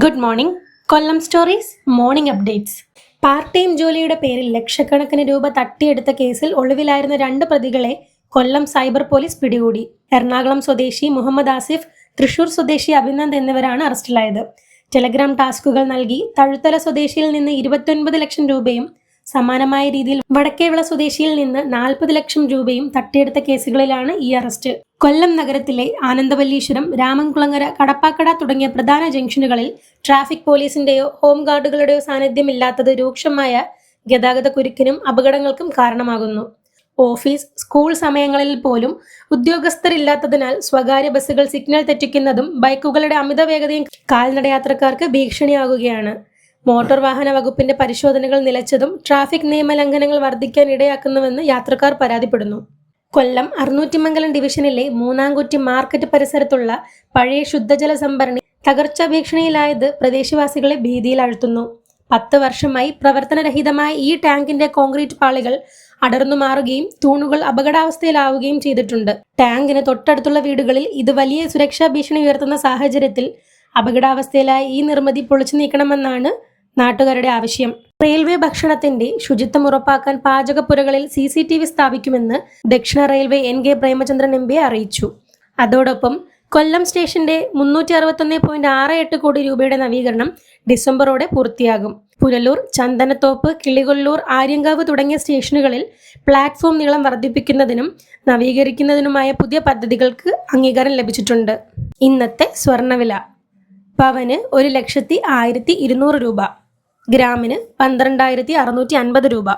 Good morning. Kollam stories morning updates. Part time ജോലിയുടെ പേരിൽ ലക്ഷക്കണക്കിന് രൂപ തട്ടിയെടുത്ത കേസിൽ ഒളിവിലായിരുന്ന 2 പ്രതികളെ കൊല്ലം സൈബർ പോലീസ് പിടികൂടി. എറണാകുളം സ്വദേശി മുഹമ്മദ് ആസിഫ്, തൃശൂർ സ്വദേശി അഭിനന്ദ് എന്നിവരാണ് അറസ്റ്റിലായത്. ടെലഗ്രാം ടാസ്കുകൾ നൽകി തഴുത്തല സ്വദേശിയിൽ നിന്ന് 29 ലക്ഷം രൂപയും സമാനമായ രീതിയിൽ വടക്കേവിള സ്വദേശിയിൽ നിന്ന് 40 ലക്ഷം രൂപയും തട്ടിയെടുത്ത കേസുകളിലാണ് ഈ അറസ്റ്റ്. കൊല്ലം നഗരത്തിലെ ആനന്ദവല്ലീശ്വരം, രാമൻകുളങ്ങര, കടപ്പാക്കട തുടങ്ങിയ പ്രധാന ജംഗ്ഷനുകളിൽ ട്രാഫിക് പോലീസിന്റെയോ ഹോം ഗാർഡുകളുടെയോ സാന്നിധ്യമില്ലാത്തത് രൂക്ഷമായ ഗതാഗത കുരുക്കിനും അപകടങ്ങൾക്കും കാരണമാകുന്നു. ഓഫീസ്, സ്കൂൾ സമയങ്ങളിൽ പോലും ഉദ്യോഗസ്ഥരില്ലാത്തതിനാൽ സ്വകാര്യ ബസ്സുകൾ സിഗ്നൽ തെറ്റിക്കുന്നതും ബൈക്കുകളുടെ അമിത വേഗതയും കാൽനടയാത്രക്കാർക്ക് ഭീഷണിയാകുകയാണ്. മോട്ടോർ വാഹന വകുപ്പിന്റെ പരിശോധനകൾ നിലച്ചതും ട്രാഫിക് നിയമലംഘനങ്ങൾ വർദ്ധിക്കാൻ ഇടയാക്കുന്നുവെന്ന് യാത്രക്കാർ പരാതിപ്പെടുന്നു. കൊല്ലം അറുന്നൂറ്റിമംഗലം ഡിവിഷനിലെ മൂന്നാംകുറ്റി മാർക്കറ്റ് പരിസരത്തുള്ള പഴയ ശുദ്ധജല സംഭരണി തകർച്ചാ ഭീഷണിയിലായത് പ്രദേശവാസികളെ ഭീതിയിലാഴ്ത്തുന്നു. 10 വർഷമായി പ്രവർത്തനരഹിതമായ ഈ ടാങ്കിന്റെ കോൺക്രീറ്റ് പാളികൾ അടർന്നു മാറുകയും തൂണുകൾ അപകടാവസ്ഥയിലാവുകയും ചെയ്തിട്ടുണ്ട്. ടാങ്കിന് തൊട്ടടുത്തുള്ള വീടുകളിൽ ഇത് വലിയ സുരക്ഷാ ഭീഷണി ഉയർത്തുന്ന സാഹചര്യത്തിൽ അപകടാവസ്ഥയിലായ ഈ നിർമ്മിതി പൊളിച്ചു നീക്കണമെന്നാണ് നാട്ടുകാരുടെ ആവശ്യം. റെയിൽവേ ഭക്ഷണത്തിന്റെ ശുചിത്വം ഉറപ്പാക്കാൻ പാചകപ്പുരകളിൽ CCTV സ്ഥാപിക്കുമെന്ന് ദക്ഷിണ റെയിൽവേ NK പ്രേമചന്ദ്രൻ MP അറിയിച്ചു. അതോടൊപ്പം കൊല്ലം സ്റ്റേഷന്റെ 361.68 കോടി രൂപയുടെ നവീകരണം ഡിസംബറോടെ പൂർത്തിയാകും. പുനലൂർ, ചന്ദനത്തോപ്പ്, കിളികൊല്ലൂർ, ആര്യങ്കാവ് തുടങ്ങിയ സ്റ്റേഷനുകളിൽ പ്ലാറ്റ്ഫോം നീളം വർദ്ധിപ്പിക്കുന്നതിനും നവീകരിക്കുന്നതിനുമായ പുതിയ പദ്ധതികൾക്ക് അംഗീകാരം ലഭിച്ചിട്ടുണ്ട്. ഇന്നത്തെ സ്വർണ്ണവില: പവന് 1,01,200 രൂപ, ഗ്രാമിന് 12,650 രൂപ.